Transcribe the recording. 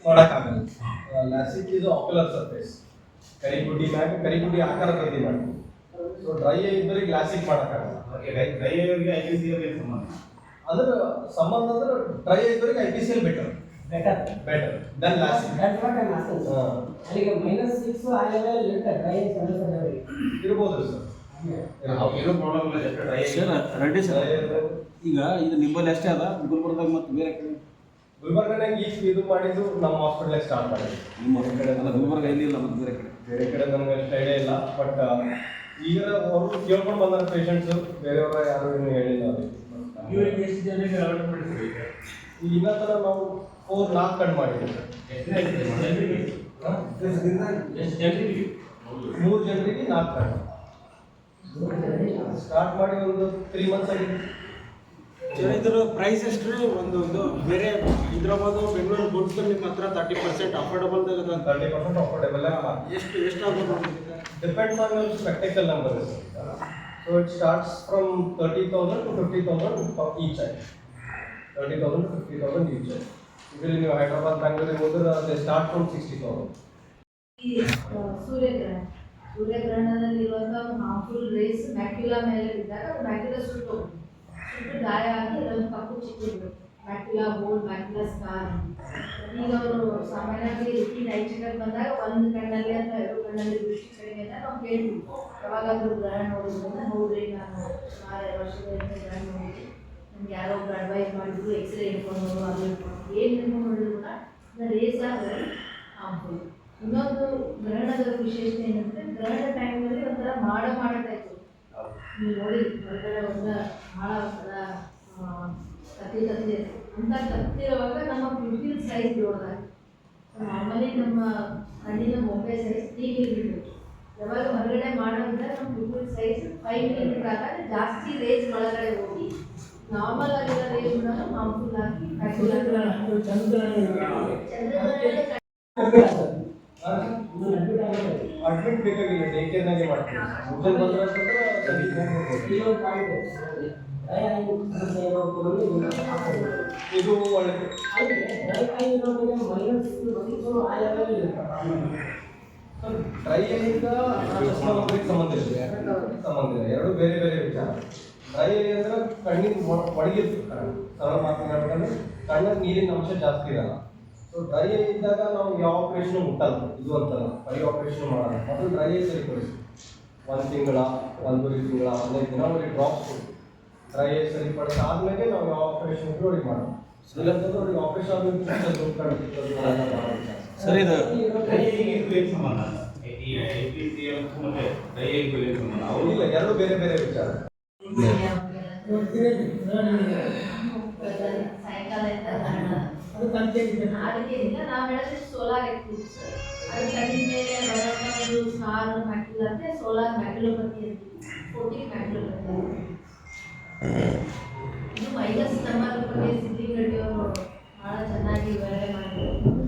ಮಾಡೋಕ್ಕಾಗಲ್ಲ. ಲ್ಯಾಸಿಕ್ ಇದು ocular surface, ಕರಿಗುಡ್ಡಿ ಮ್ಯಾಗ ಕರಿಗುಡ್ಡಿ ಆಕಾರ ಬರ್ದಿ ಮಾಡಿ. ಸೊ ಡ್ರೈ ಇದ್ದರೆ ಗ್ಲಾಸಿಕ್ ಮಾಡೋಕ್ಕಾಗಲ್ಲ. ಡ್ರೈ ಐಗೆ IPCL ಸಂಬಂಧ ಅದರ ಸಂಬಂಧ ಅಂದ್ರೆ ಡ್ರೈ ಇದ್ದವರಿಗೆ IPCL ಬೆಟರ್ ದೆನ್ ಲ್ಯಾಸಿಕ್. ಅಲ್ಲಿಗೆ -6 ಆ ಲೆವೆಲ್ ಡ್ರೈ ಇರ್ಬೋದು ಸರ್. ಏನೋ ಪ್ರಾಬ್ಲಮ್ ಇಲ್ಲ, just dry sir Reddy sir, ಈಗ ಇದು ನಿಮ್ಮಲ್ಲಿ ಅಷ್ಟೇ ಅದ ಗುಲ್ಬರ್ಗದಾಗ ಮತ್ತು ಬೇರೆ ಕಡೆ? ಗುಲ್ಬರ್ಗನಾಗ ಈಗ ಇದು ಮಾಡಿದ್ದು ನಮ್ಮ ಹಾಸ್ಪಿಟಲ್ ಸ್ಟಾರ್ಟ್ ಮಾಡಿದ್ವಿ. ನಿಮ್ಮ ಕಡೆ ಅಲ್ಲ, ಗುಲ್ಬರ್ಗ ಎಲ್ಲಿ ಇಲ್ಲ ಮತ್ತು ಬೇರೆ ಕಡೆ ನನಗೆ ಅಷ್ಟು ಐಡಿಯಾ ಇಲ್ಲ. ಬಟ್ ಈಗ ಅವರು ಕೇಳ್ಕೊಂಡು ಬಂದಾರ ಪೇಷಂಟ್ಸು, ಬೇರೆಯವರ ಯಾರು ಏನು ಹೇಳಿಲ್ಲ ಅದಕ್ಕೆ. ಇವ್ರಿಗೆ ಎಷ್ಟು ಜನರಿಗೆ ಅಲರ್ಟ್ ಮಾಡಿದ್ರಿ? ಈಗ ಇನ್ನೂ ಥರ ನಾವು 4-4 ಕಣ್ಣು ಮಾಡಿದ್ದೀವಿ ಸರ್. ಎಷ್ಟು ಜನರಿಗೆ 3 ಜನರಿಗೆ 4 ಕಣ್ಣು ಸ್ಟಾರ್ಟ್ ಮಾಡಿ ಒಂದು 3 ಮಂತ್ಸ್ ಆಗಿದೆ. ಇದ್ರ ಪ್ರೈಸ್ ಎಷ್ಟು? ಒಂದು ಬೇರೆ ಹೈದರಾಬಾದ್ ಬೆಂಗಳೂರು ಗುಡ್ಸ್ ನಿಮ್ಮ ಹತ್ರ 30% ಅಫೋರ್ಡಬಲ್ 30% ಅಫೋರ್ಡೆಬಲ್. ಎಷ್ಟು ಆಗ್ಬೋದು? Depends on your spectacle number. So it starts from 30,000 to 50,000 each I. 30,000 to 50,000 each I. ಇದರಲ್ಲಿ ನೀವು ಹೈದರಾಬಾದ್ ಬ್ಯಾಂಗ್ಳೂರಿಗೆ ಹೋದ್ರೆ ದೇ ಸ್ಟಾರ್ಟ್ ಫ್ರಮ್ 60,000. ಸೂರ್ಯಗ್ರಹಣದಲ್ಲಿ ಇರುವಂತಹ ಹಾರ್ಮ್ಫುಲ್ ರೇಸ್ ಮ್ಯಾಕ್ಯುಲಾ ಮೇಲೆ ಬಿದ್ದಾಗ ಮ್ಯಾಕ್ಯುಲಾ ಸುಟ್ಟು ಗಾಯ ಆಗಿ ಅದೊಂದು ಕಪ್ಪು ಚಿಕ್ಕಿದ್ರು, ಮ್ಯಾಕ್ಯುಲಾ ಬೋಲ್, ಮ್ಯಾಕ್ಯುಲಾ ಸ್ಕಾರ್. ಈಗ ಅವರು ಸಾಮಾನ್ಯವಾಗಿ ರುಟೀನ್ ಐ ಚೆಕಪ್ ಬಂದಾಗ ಒಂದು ಕಣ್ಣಲ್ಲಿ ಅಥವಾ 2 ಕಣ್ಣಲ್ಲಿ ದೃಷ್ಟಿ ಕಡಿಮೆ ಅಂತ ನಾವು ಕೇಳ್ತೀವಿ. ಯಾವಾಗಾದ್ರೂ ಗ್ರಹಣ ನೋಡೋದ್ರಿಂದ ನೋಡ್ರಿ, ನಾನು ಸುಮಾರು 2 ವರ್ಷಗಳಿಂದ ಗ್ರಹಣ ನೋಡಿದ್ವಿ, ನಮ್ಗೆ ಯಾರೋ ಒಬ್ರು ಅಡ್ವೈಸ್ ಮಾಡಿದ್ರು, ಎಕ್ಸ್ರೇ ಇಟ್ಕೊಂಡು ಅದು ಏನು ಹಿಡ್ಕೊಂಡು ನೋಡಿದ್ರು ಕೂಡ ರೇಸ್ ಆದರೆ ಹಾರ್ಮ್ಫುಲ್. ಇನ್ನೊಂದು ಗ್ರಹಣದ ವಿಶೇಷತೆ ಏನಂದರೆ, ಗ್ರಹಣ ಟೈಮಲ್ಲಿ ಒಂಥರ ಮಾಡಾಯ್ತು ನೀವು ನೋಡಿ, ಹೊರಗಡೆ ಒಂದು ಭಾಳ ಒಂಥರ ಕತ್ತಿ ಅಂತ ಕತ್ತಿರುವಾಗ ನಮ್ಮ ಪ್ಯೂಪಿಲ್ ಸೈಜ್ ದೊಡ್ಡದಾಗ, ನಾರ್ಮಲಿ ನಮ್ಮ ಕಣ್ಣಿನ ಬೊಂಬೆ ಸೈಜ್ 3 ಮಿಲಿಮೀಟರ್. ಯಾವಾಗ ಹೊರಗಡೆ ಮಾಡೋದ್ರಿಂದ ನಮ್ಮ ಪ್ಯೂಪಿಲ್ ಸೈಜ್ 5 ಮಿಲಿಮೀಟರ್ ಆದಾಗ ಜಾಸ್ತಿ ರೇಸ್ ಒಳಗಡೆ ಹೋಗಿ ನಾರ್ಮಲ್ ಆಗಿರೋ ರೇಸ್ ಕೂಡ ಹಾರ್ಮ್ಫುಲ್ ಆಗಿ ಅಡ್ಮಿಟ್ ಬೇಕಾಗಿಲ್ಲ, ಡೇ ಕೇರ್ನಾಗೆ ಮಾಡ್ತೀವಿ. ಮುಂಚೆ ಬಂದ್ರೆ ಇದು ಒಳ್ಳೆ ಡ್ರೈ ಐಯಿಂದ ಚಶ್ಮಾ ಒಬ್ಬರಿಗೆ ಸಂಬಂಧ ಇದೆ, ಎರಡು ಬೇರೆ ಬೇರೆ ವಿಚಾರ. ಡ್ರೈ ಐ ಅಂದ್ರೆ ಕಣ್ಣಿಗೆ ಒಣಗಿರ್ತದೆ, ಸರಳ ಮಾತನಾಡ್ಕೊಂಡು ಕಣ್ಣಿಗೆ ನೀರಿನ ಅಂಶ ಜಾಸ್ತಿ ಇರಲ್ಲ. ಸೊ ಡ್ರೈ ಐ ಇದ್ದಾಗ ನಾವು ಯಾವ ಆಪ್ರೇಷನ್ ಮುಟ್ಟಲ್ಲ, ಇದು ಅಂತಲ್ಲ, ಬರೀ ಆಪ್ರೇಷನ್ ಮಾಡಲ್ಲ. ಮೊದಲು ಡ್ರೈ ಐ ಸರಿಪಡಿಸಿ 1 ತಿಂಗಳ 1.5 ತಿಂಗಳ 15 ದಿನ ಅವ್ರಿಗೆ ಡ್ರಾಪ್ಸ್ ಡ್ರೈ ಐ ಸರಿಪಡಿಸಿ ಆದ್ಮೇಲೆ ನಾವು ಯಾವ ಆಪ್ರೇಷನ್ ಅವ್ರಿಗೆ ಮಾಡೋಣ. ಇಲ್ಲಂತಂದ್ರೆ ಅವ್ರಿಗೆ ಆಪ್ರೇಷನ್ ಸರ್ ಇದು ಸಂಬಂಧ IPCL ಮತ್ತೆ ಡ್ರೈ ಐ ಸಂಬಂಧ ಇಲ್ಲ, ಎರಡು ಬೇರೆ ಬೇರೆ ವಿಚಾರ. ಸಾಯಂಕಾಲ ಅದಕ್ಕಿಂತ ನಾವು ಹೇಳಿದ್ರೆ ಸೋಲಾರ್ ಎಕ್ಲಿಪ್ಸ್, ಅದು ಕಣ್ಣಿನ ಮೇಲೆ ಬರೋದು ಸ್ಟಾರ್ ಮ್ಯಾಕ್ಯುಲಾ ಅಂದರೆ ಸೋಲಾರ್ ಮ್ಯಾಕ್ಯುಲೋಪತಿ ಅಂತೀವಿ, ಫೋಟಿಕ್ ಮ್ಯಾಕ್ಯುಲೋಪತಿ. ಇದು ಮೈನಸ್ ನಂಬರ್ ಬಗ್ಗೆ ಸಿದ್ಲಿಂಗಡ್ಡಿ ಅವರು ಭಾಳ ಚೆನ್ನಾಗಿ ವಿವರಣೆ ಮಾಡಿದ್ರು.